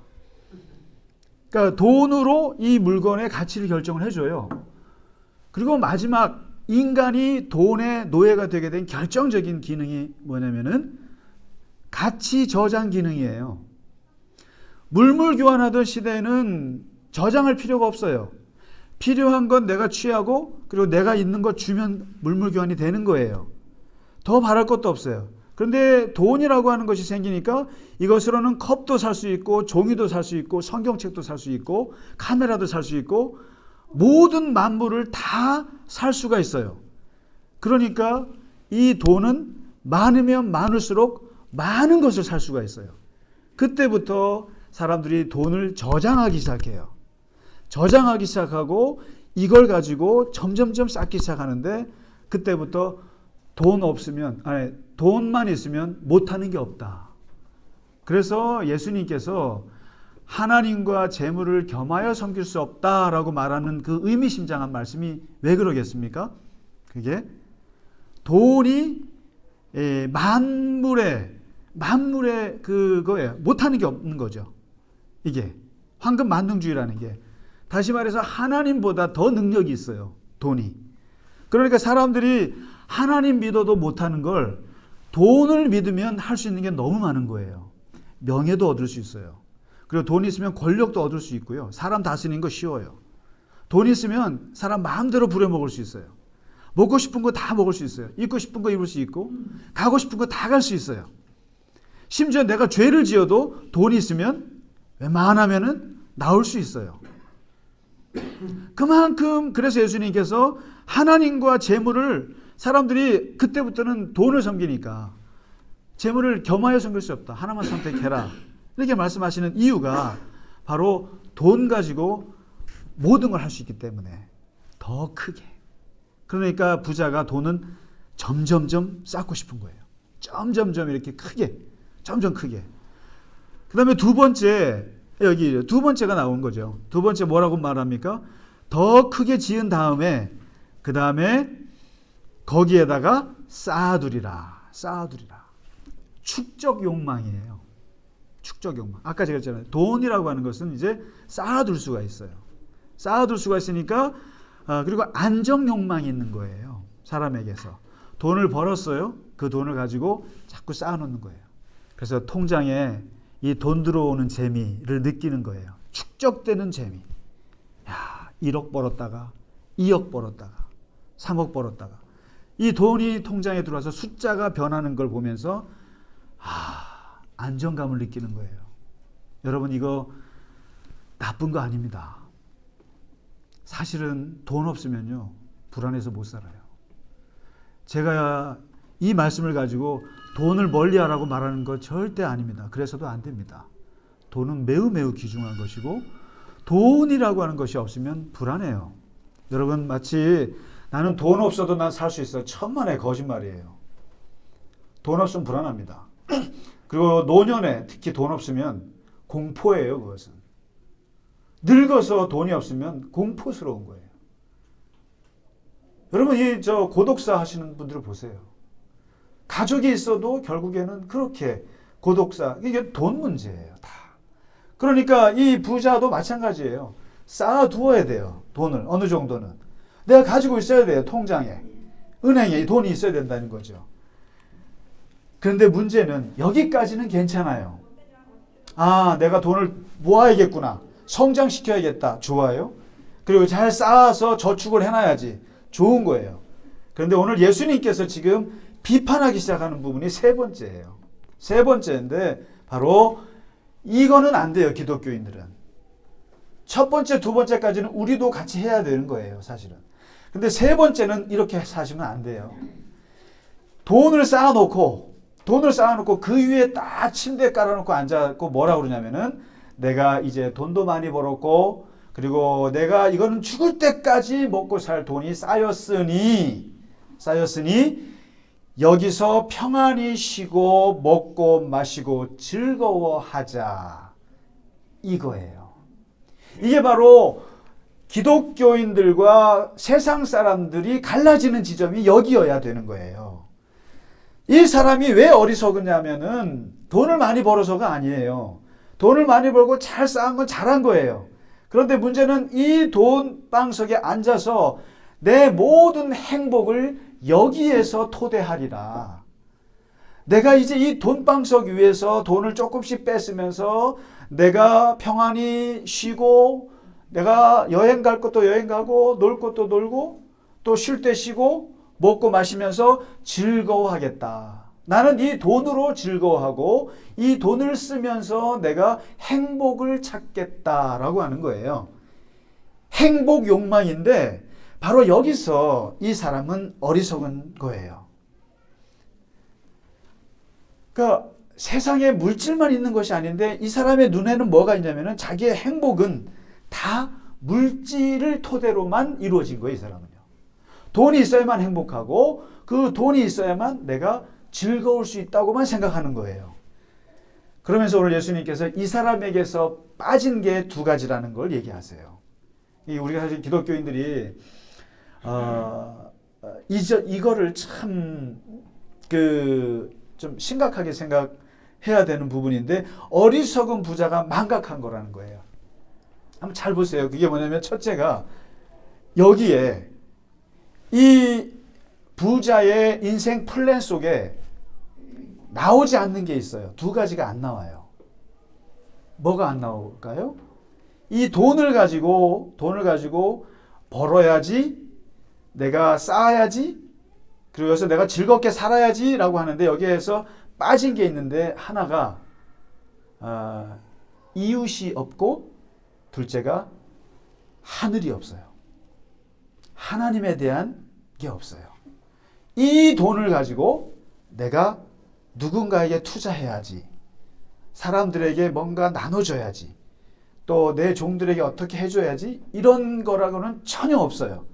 그러니까 돈으로 이 물건의 가치를 결정을 해줘요. 그리고 마지막, 인간이 돈의 노예가 되게 된 결정적인 기능이 뭐냐면은 가치 저장 기능이에요. 물물 교환하던 시대에는 저장할 필요가 없어요. 필요한 건 내가 취하고 그리고 내가 있는 거 주면 물물 교환이 되는 거예요. 더 바랄 것도 없어요. 그런데 돈이라고 하는 것이 생기니까 이것으로는 컵도 살 수 있고 종이도 살 수 있고 성경책도 살 수 있고 카메라도 살 수 있고 모든 만물을 다 살 수가 있어요. 그러니까 이 돈은 많으면 많을수록 많은 것을 살 수가 있어요. 그때부터 사람들이 돈을 저장하기 시작해요. 저장하기 시작하고 이걸 가지고 점점점 쌓기 시작하는데, 그때부터 돈만 있으면 못하는 게 없다. 그래서 예수님께서 하나님과 재물을 겸하여 섬길 수 없다라고 말하는 그 의미심장한 말씀이 왜 그러겠습니까? 그게 돈이 만물의 그거예요. 못하는 게 없는 거죠. 이게 황금 만능주의라는 게, 다시 말해서 하나님보다 더 능력이 있어요, 돈이. 그러니까 사람들이 하나님 믿어도 못하는 걸 돈을 믿으면 할 수 있는 게 너무 많은 거예요. 명예도 얻을 수 있어요. 그리고 돈 있으면 권력도 얻을 수 있고요. 사람 다스리는 거 쉬워요. 돈 있으면 사람 마음대로 부려먹을 수 있어요. 먹고 싶은 거 다 먹을 수 있어요. 입고 싶은 거 입을 수 있고 가고 싶은 거 다 갈 수 있어요. 심지어 내가 죄를 지어도 돈이 있으면 웬만하면은 나올 수 있어요. 그만큼 그래서 예수님께서 하나님과 재물을, 사람들이 그때부터는 돈을 섬기니까 재물을 겸하여 섬길 수 없다. 하나만 선택해라. 이렇게 말씀하시는 이유가 바로 돈 가지고 모든 걸 할 수 있기 때문에 더 크게. 그러니까 부자가 돈은 점점점 쌓고 싶은 거예요. 점점점 이렇게 크게, 점점 크게. 그 다음에 두 번째, 여기 두 번째가 나온 거죠. 두 번째 뭐라고 말합니까? 더 크게 지은 다음에, 그 다음에 거기에다가 쌓아두리라. 쌓아두리라. 축적 욕망이에요. 축적 욕망. 아까 제가 했잖아요. 돈이라고 하는 것은 이제 쌓아둘 수가 있어요. 쌓아둘 수가 있으니까, 그리고 안정 욕망이 있는 거예요. 사람에게서. 돈을 벌었어요. 그 돈을 가지고 자꾸 쌓아놓는 거예요. 그래서 통장에 이 돈 들어오는 재미를 느끼는 거예요. 축적되는 재미. 야, 1억 벌었다가 2억 벌었다가 3억 벌었다가 이 돈이 통장에 들어와서 숫자가 변하는 걸 보면서 안정감을 느끼는 거예요. 여러분, 이거 나쁜 거 아닙니다. 사실은 돈 없으면요, 불안해서 못 살아요. 제가 이 말씀을 가지고 돈을 멀리하라고 말하는 거 절대 아닙니다. 그래서도 안 됩니다. 돈은 매우 매우 귀중한 것이고, 돈이라고 하는 것이 없으면 불안해요. 여러분, 마치 나는 돈 없어도 난 살 수 있어. 천만의 거짓말이에요. 돈 없으면 불안합니다. 그리고 노년에 특히 돈 없으면 공포예요. 그것은 늙어서 돈이 없으면 공포스러운 거예요. 여러분, 이 고독사 하시는 분들을 보세요. 가족이 있어도 결국에는 그렇게 고독사, 이게 돈 문제예요, 다. 그러니까 이 부자도 마찬가지예요. 쌓아두어야 돼요. 돈을 어느 정도는 내가 가지고 있어야 돼요. 통장에, 은행에 돈이 있어야 된다는 거죠. 그런데 문제는 여기까지는 괜찮아요. 내가 돈을 모아야겠구나, 성장시켜야겠다, 좋아요. 그리고 잘 쌓아서 저축을 해놔야지, 좋은 거예요. 그런데 오늘 예수님께서 지금 비판하기 시작하는 부분이 세 번째예요. 세 번째인데 바로 이거는 안 돼요. 기독교인들은 첫 번째, 두 번째까지는 우리도 같이 해야 되는 거예요, 사실은. 근데 세 번째는 이렇게 사시면 안 돼요. 돈을 쌓아놓고 그 위에 딱 침대 깔아놓고 앉아갖고 뭐라 그러냐면은, 내가 이제 돈도 많이 벌었고, 그리고 내가 이거는 죽을 때까지 먹고 살 돈이 쌓였으니 여기서 평안히 쉬고 먹고 마시고 즐거워하자, 이거예요. 이게 바로 기독교인들과 세상 사람들이 갈라지는 지점이 여기여야 되는 거예요. 이 사람이 왜 어리석으냐면은 돈을 많이 벌어서가 아니에요. 돈을 많이 벌고 잘 쌓은 건 잘한 거예요. 그런데 문제는 이 돈방석에 앉아서 내 모든 행복을 여기에서 토대하리라. 내가 이제 이 돈방석 위에서 돈을 조금씩 뺏으면서 내가 평안히 쉬고, 내가 여행 갈 것도 여행 가고, 놀 것도 놀고, 또 쉴 때 쉬고, 먹고 마시면서 즐거워하겠다. 나는 이 돈으로 즐거워하고 이 돈을 쓰면서 내가 행복을 찾겠다라고 하는 거예요. 행복 욕망인데 바로 여기서 이 사람은 어리석은 거예요. 그러니까 세상에 물질만 있는 것이 아닌데 이 사람의 눈에는 뭐가 있냐면은 자기의 행복은 다 물질을 토대로만 이루어진 거예요, 이 사람은요. 돈이 있어야만 행복하고 그 돈이 있어야만 내가 즐거울 수 있다고만 생각하는 거예요. 그러면서 오늘 예수님께서 이 사람에게서 빠진 게 두 가지라는 걸 얘기하세요. 우리가 사실 기독교인들이 이거를 참 좀 심각하게 생각해야 되는 부분인데, 어리석은 부자가 망각한 거라는 거예요. 한번 잘 보세요. 그게 뭐냐면, 첫째가 여기에 이 부자의 인생 플랜 속에 나오지 않는 게 있어요. 두 가지가 안 나와요. 뭐가 안 나올까요? 이 돈을 가지고 벌어야지, 내가 쌓아야지, 그리고 여기서 내가 즐겁게 살아야지 라고 하는데, 여기에서 빠진 게 있는데, 하나가 이웃이 없고, 둘째가 하늘이 없어요. 하나님에 대한 게 없어요. 이 돈을 가지고 내가 누군가에게 투자해야지, 사람들에게 뭔가 나눠줘야지, 또 내 종들에게 어떻게 해줘야지, 이런 거라고는 전혀 없어요.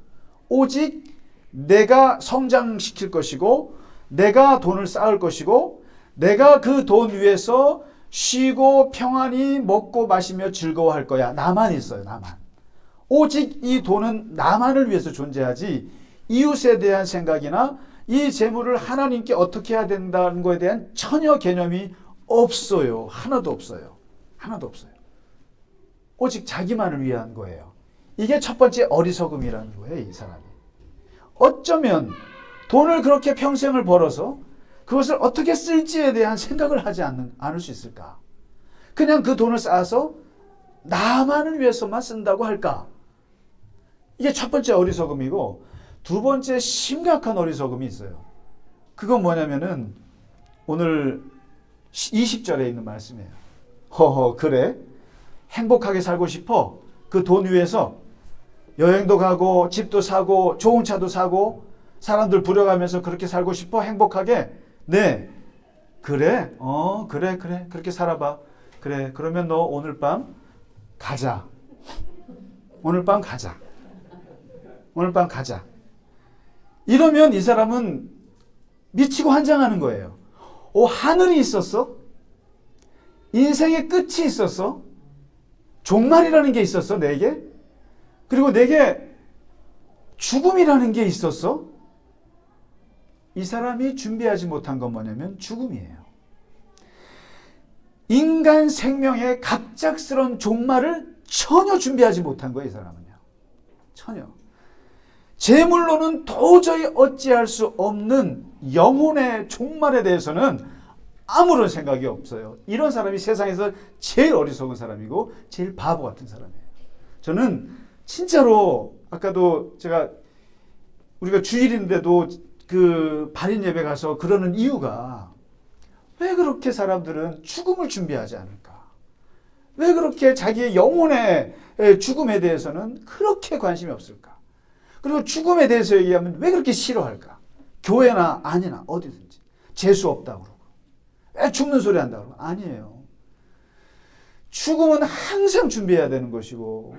오직 내가 성장시킬 것이고 내가 돈을 쌓을 것이고 내가 그 돈 위에서 쉬고 평안히 먹고 마시며 즐거워할 거야. 나만 있어요. 나만. 오직 이 돈은 나만을 위해서 존재하지 이웃에 대한 생각이나 이 재물을 하나님께 어떻게 해야 된다는 거에 대한 전혀 개념이 없어요. 하나도 없어요. 하나도 없어요. 오직 자기만을 위한 거예요. 이게 첫 번째 어리석음이라는 거예요. 이 사람이. 어쩌면 돈을 그렇게 평생을 벌어서 그것을 어떻게 쓸지에 대한 생각을 하지 않을 수 있을까? 그냥 그 돈을 쌓아서 나만을 위해서만 쓴다고 할까? 이게 첫 번째 어리석음이고, 두 번째 심각한 어리석음이 있어요. 그건 뭐냐면은 오늘 20절에 있는 말씀이에요. 허허, 그래? 행복하게 살고 싶어? 그 돈 위에서 여행도 가고 집도 사고 좋은 차도 사고 사람들 부려가면서 그렇게 살고 싶어? 행복하게? 네. 그래? 그래. 그렇게 살아봐. 그래. 그러면 너 오늘 밤 가자. 오늘 밤 가자. 오늘 밤 가자. 이러면 이 사람은 미치고 환장하는 거예요. 하늘이 있었어? 인생의 끝이 있었어? 종말이라는 게 있었어, 내게? 그리고 내게 죽음이라는 게 있었어? 이 사람이 준비하지 못한 건 뭐냐면 죽음이에요. 인간 생명의 갑작스런 종말을 전혀 준비하지 못한 거예요, 이 사람은요. 전혀. 재물로는 도저히 어찌할 수 없는 영혼의 종말에 대해서는 아무런 생각이 없어요. 이런 사람이 세상에서 제일 어리석은 사람이고 제일 바보 같은 사람이에요. 저는 진짜로 아까도 우리가 주일인데도 그 발인 예배 가서 그러는 이유가 왜 그렇게 사람들은 죽음을 준비하지 않을까? 왜 그렇게 자기의 영혼의 죽음에 대해서는 그렇게 관심이 없을까? 그리고 죽음에 대해서 얘기하면 왜 그렇게 싫어할까? 교회나 아니나 어디든지 재수 없다고 그러고 왜 죽는 소리 한다고 그러고 아니에요. 죽음은 항상 준비해야 되는 것이고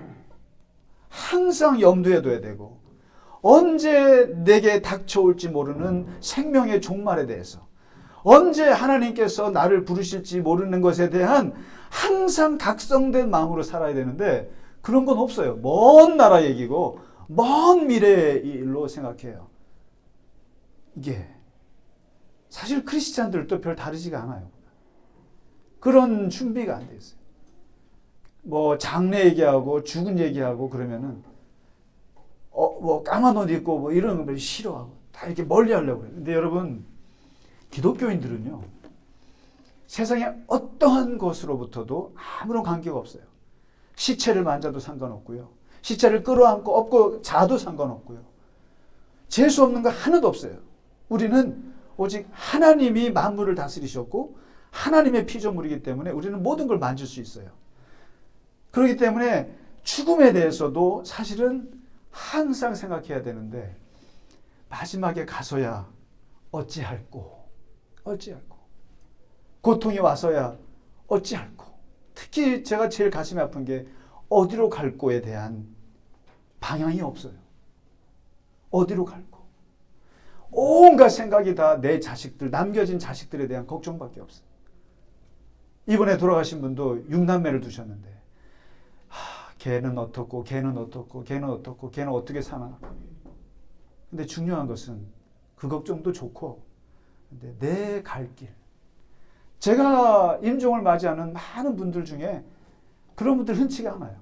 항상 염두에 둬야 되고 언제 내게 닥쳐올지 모르는 생명의 종말에 대해서 언제 하나님께서 나를 부르실지 모르는 것에 대한 항상 각성된 마음으로 살아야 되는데 그런 건 없어요. 먼 나라 얘기고 먼 미래의 일로 생각해요. 이게 사실 크리스찬들도 별 다르지가 않아요. 그런 준비가 안 돼 있어요. 뭐 장래 얘기하고 죽은 얘기하고 그러면은 뭐 까만 옷 입고 뭐 이런 거 싫어하고 다 이렇게 멀리 하려고 그래요. 근데 여러분 기독교인들은요 세상의 어떠한 것으로부터도 아무런 관계가 없어요. 시체를 만져도 상관없고요. 시체를 끌어안고 업고 자도 상관없고요. 재수 없는 거 하나도 없어요. 우리는 오직 하나님이 만물을 다스리셨고 하나님의 피조물이기 때문에 우리는 모든 걸 만질 수 있어요. 그렇기 때문에 죽음에 대해서도 사실은 항상 생각해야 되는데 마지막에 가서야 어찌할꼬 고통이 와서야 어찌할꼬 특히 제가 제일 가슴이 아픈 게 어디로 갈꼬에 대한 방향이 없어요. 어디로 갈꼬 온갖 생각이 다 내 자식들 남겨진 자식들에 대한 걱정밖에 없어요. 이번에 돌아가신 분도 6남매를 두셨는데 걔는 어떻고 걔는 어떻고 걔는 어떻고 걔는 어떻게 사나. 근데 중요한 것은 그 걱정도 좋고 근데 내 갈 길. 제가 임종을 맞이하는 많은 분들 중에 그런 분들 흔치가 않아요.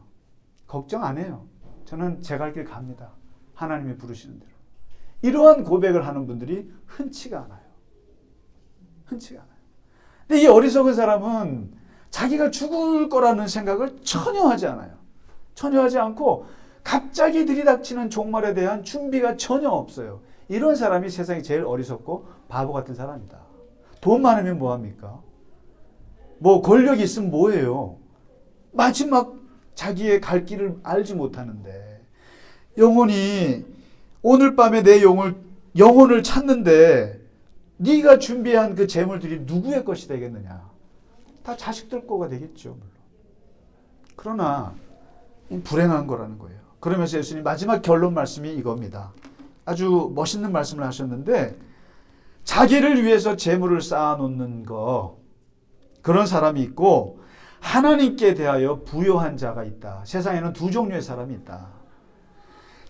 걱정 안 해요. 저는 제 갈 길 갑니다. 하나님이 부르시는 대로. 이러한 고백을 하는 분들이 흔치가 않아요. 흔치가 않아요. 근데 이 어리석은 사람은 자기가 죽을 거라는 생각을 전혀 하지 않아요. 전혀 하지 않고 갑자기 들이닥치는 종말에 대한 준비가 전혀 없어요. 이런 사람이 세상에 제일 어리석고 바보 같은 사람이다. 돈 많으면 뭐합니까? 뭐 권력이 있으면 뭐예요? 마지막 자기의 갈 길을 알지 못하는데 영혼이 오늘 밤에 내 영혼을 찾는데 네가 준비한 그 재물들이 누구의 것이 되겠느냐? 다 자식들 거가 되겠죠. 물론. 그러나 불행한 거라는 거예요. 그러면서 예수님 마지막 결론 말씀이 이겁니다. 아주 멋있는 말씀을 하셨는데 자기를 위해서 재물을 쌓아놓는 거, 그런 사람이 있고, 하나님께 대하여 부요한 자가 있다. 세상에는 두 종류의 사람이 있다.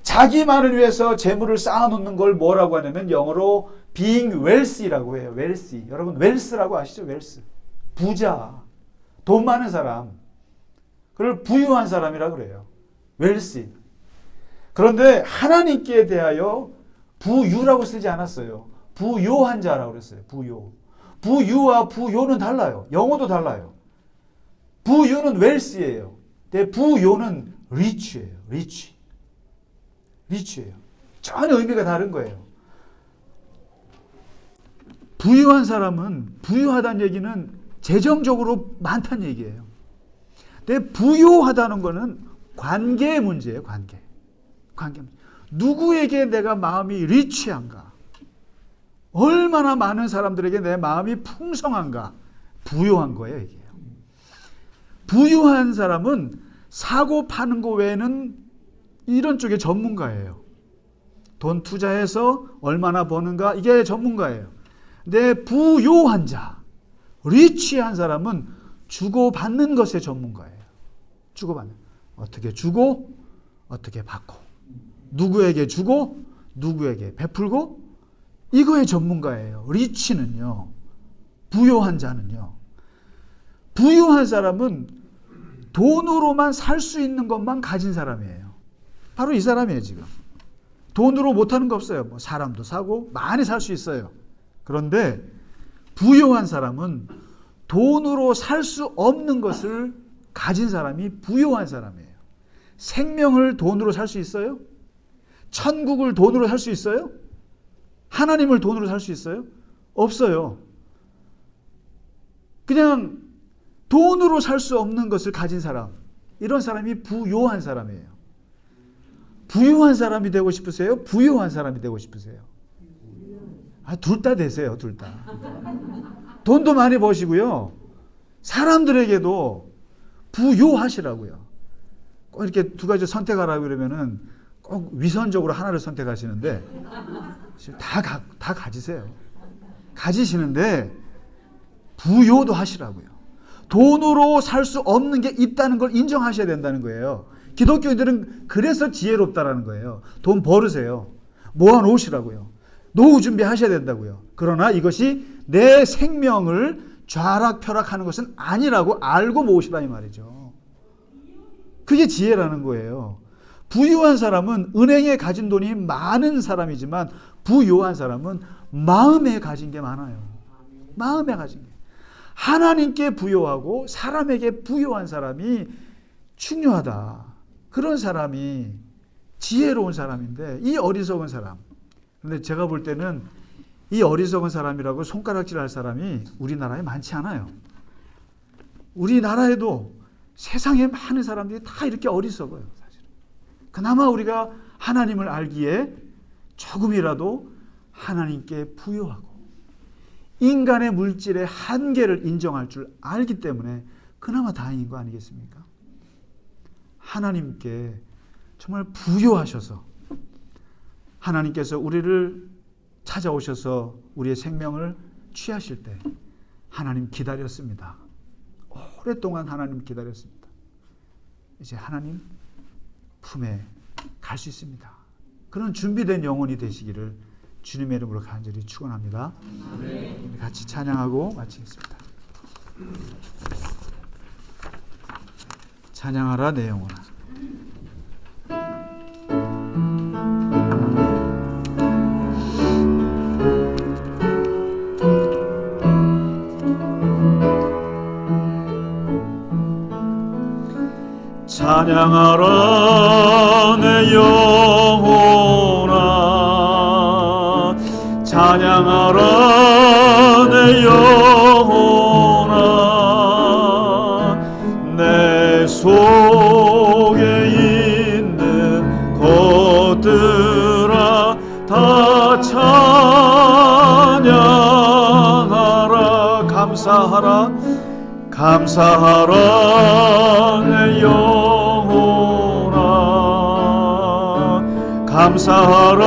자기만을 위해서 재물을 쌓아놓는 걸 뭐라고 하냐면 영어로 being wealthy라고 해요. wealthy. 여러분 웰스라고 아시죠? 웰스. 부자, 돈 많은 사람, 그걸 부유한 사람이라고 그래요. wealthy. 그런데 하나님께 대하여 부유라고 쓰지 않았어요. 부요한 자라고 그랬어요. 부요. 부유와 부요는 달라요. 영어도 달라요. 부유는 웰스예요. 근데 부요는 리치예요. 리치예요. 전혀 의미가 다른 거예요. 부유한 사람은, 부유하다는 얘기는 재정적으로 많다는 얘기예요. 근데 부요하다는 거는 관계의 문제예요. 관계. 누구에게 내가 마음이 리치한가? 얼마나 많은 사람들에게 내 마음이 풍성한가? 부요한 거예요, 이게. 부유한 사람은 사고 파는 거 외에는 이런 쪽에 전문가예요. 돈 투자해서 얼마나 버는가, 이게 전문가예요. 근데 부요한 자, 리치한 사람은 주고받는 것의 전문가예요. 주고받는. 어떻게 주고, 어떻게 받고, 누구에게 주고, 누구에게 베풀고, 이거의 전문가예요. 리치는요. 부요한 자는요. 부유한 사람은 돈으로만 살 수 있는 것만 가진 사람이에요. 바로 이 사람이에요, 지금. 돈으로 못하는 거 없어요. 뭐 사람도 사고 많이 살 수 있어요. 그런데 부유한 사람은 돈으로 살 수 없는 것을 가진 사람이 부유한 사람이에요. 생명을 돈으로 살 수 있어요? 천국을 돈으로 살 수 있어요? 하나님을 돈으로 살 수 있어요? 없어요. 그냥 돈으로 살 수 없는 것을 가진 사람, 이런 사람이 부요한 사람이에요. 부유한 사람이 되고 싶으세요? 부유한 사람이 되고 싶으세요? 둘 다 되세요. 둘 다. 돈도 많이 버시고요. 사람들에게도 부요하시라고요. 꼭 이렇게 두 가지 선택하라고 그러면은 꼭 위선적으로 하나를 선택하시는데 다 가지세요. 가지시는데 부요도 하시라고요. 돈으로 살 수 없는 게 있다는 걸 인정하셔야 된다는 거예요. 기독교인들은 그래서 지혜롭다라는 거예요. 돈 벌으세요. 모아놓으시라고요. 노후 준비하셔야 된다고요. 그러나 이것이 내 생명을 좌락펴락하는 것은 아니라고 알고 모으시라 이 말이죠. 그게 지혜라는 거예요. 부유한 사람은 은행에 가진 돈이 많은 사람이지만 부요한 사람은 마음에 가진 게 많아요. 마음에 가진 게. 하나님께 부요하고 사람에게 부요한 사람이 중요하다. 그런 사람이 지혜로운 사람인데 이 어리석은 사람. 그런데 제가 볼 때는 이 어리석은 사람이라고 손가락질할 사람이 우리나라에 많지 않아요. 우리나라에도 세상에 많은 사람들이 다 이렇게 어리석어요. 사실은. 그나마 우리가 하나님을 알기에 조금이라도 하나님께 부요하고 인간의 물질의 한계를 인정할 줄 알기 때문에 그나마 다행인 거 아니겠습니까? 하나님께 정말 부요하셔서 하나님께서 우리를 찾아오셔서 우리의 생명을 취하실 때 하나님 기다렸습니다. 오랫동안 하나님 기다렸습니다. 이제 하나님 품에 갈 수 있습니다. 그런 준비된 영혼이 되시기를 주님의 이름으로 간절히 축원합니다. 같이 찬양하고 마치겠습니다. 찬양하라 내 영혼아. 찬양하라 내 영혼아, 찬양하라 내 영혼아, 내 속에 있는 것들아 다 찬양하라. 감사하라, 감사하라 내 영혼아, 감사하라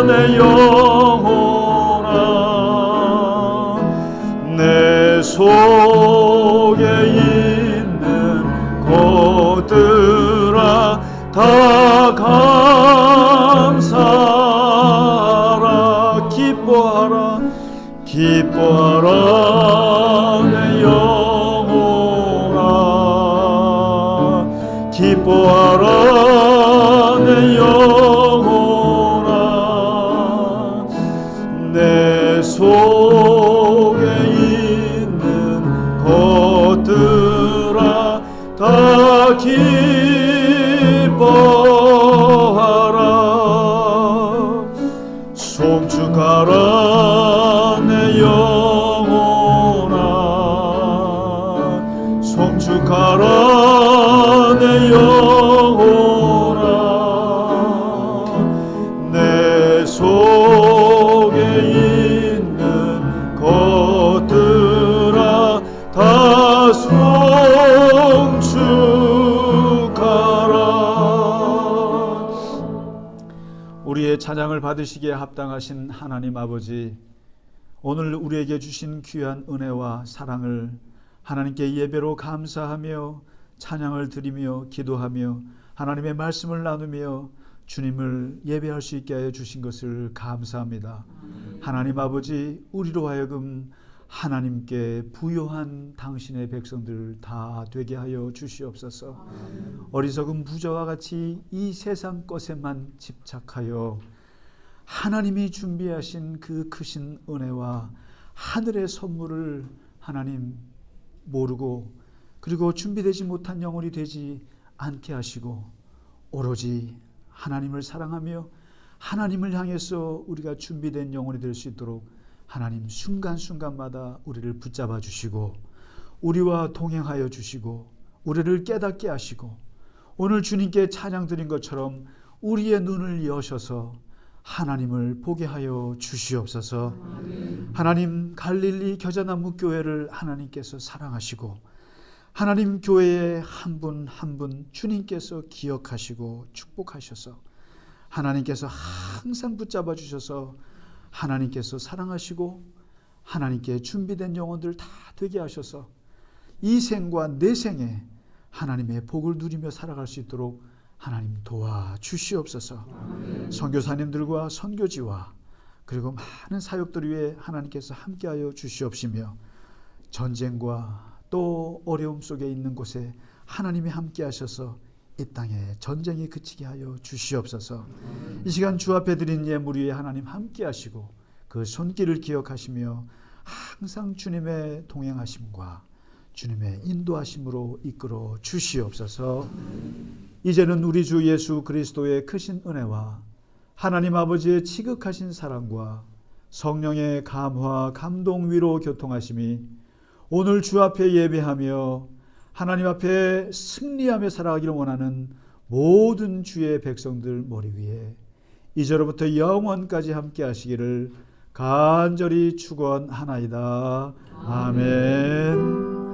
내 영혼아, 속에 있는 것들아 다 감사하라. 기뻐하라 내 영혼아. 기뻐하라 내 영혼아. 내 속에 있는 것들아 다 기뻐하라. 송축하라 내 영혼아. 송축하라 내 영혼아. 내 속에 있는 것들아 다 송축하라. 우리의 찬양을 받으시기에 합당하신 하나님 아버지, 오늘 우리에게 주신 귀한 은혜와 사랑을 하나님께 예배로 감사하며 찬양을 드리며 기도하며 하나님의 말씀을 나누며 주님을 예배할 수 있게 하여 주신 것을 감사합니다. 하나님 아버지, 우리로 하여금 하나님께 부요한 당신의 백성들 다 되게 하여 주시옵소서. 어리석은 부자와 같이 이 세상 것에만 집착하여 하나님이 준비하신 그 크신 은혜와 하늘의 선물을 하나님 모르고, 그리고 준비되지 못한 영혼이 되지 않게 하시고 오로지 하나님을 사랑하며 하나님을 향해서 우리가 준비된 영혼이 될 수 있도록 하나님 순간순간마다 우리를 붙잡아 주시고 우리와 동행하여 주시고 우리를 깨닫게 하시고, 오늘 주님께 찬양 드린 것처럼 우리의 눈을 여셔서 하나님을 보게 하여 주시옵소서. 하나님, 갈릴리 겨자나무 교회를 하나님께서 사랑하시고 하나님 교회의 한 분 한 분 주님께서 기억하시고 축복하셔서 하나님께서 항상 붙잡아 주셔서 하나님께서 사랑하시고 하나님께 준비된 영혼들 다 되게 하셔서 이 생과 내 생에 하나님의 복을 누리며 살아갈 수 있도록 하나님 도와주시옵소서. 선교사님들과 선교지와 그리고 많은 사역들 위해 하나님께서 함께하여 주시옵시며 전쟁과 또 어려움 속에 있는 곳에 하나님이 함께하셔서 이 땅에 전쟁이 그치게 하여 주시옵소서. 이 시간 주 앞에 드린 예물 위에 하나님 함께하시고 그 손길을 기억하시며 항상 주님의 동행하심과 주님의 인도하심으로 이끌어 주시옵소서. 이제는 우리 주 예수 그리스도의 크신 은혜와 하나님 아버지의 지극하신 사랑과 성령의 감화 감동 위로 교통하심이 오늘 주 앞에 예배하며 하나님 앞에 승리하며 살아가기를 원하는 모든 주의 백성들 머리 위에 이제로부터 영원까지 함께 하시기를 간절히 축원하나이다. 아멘.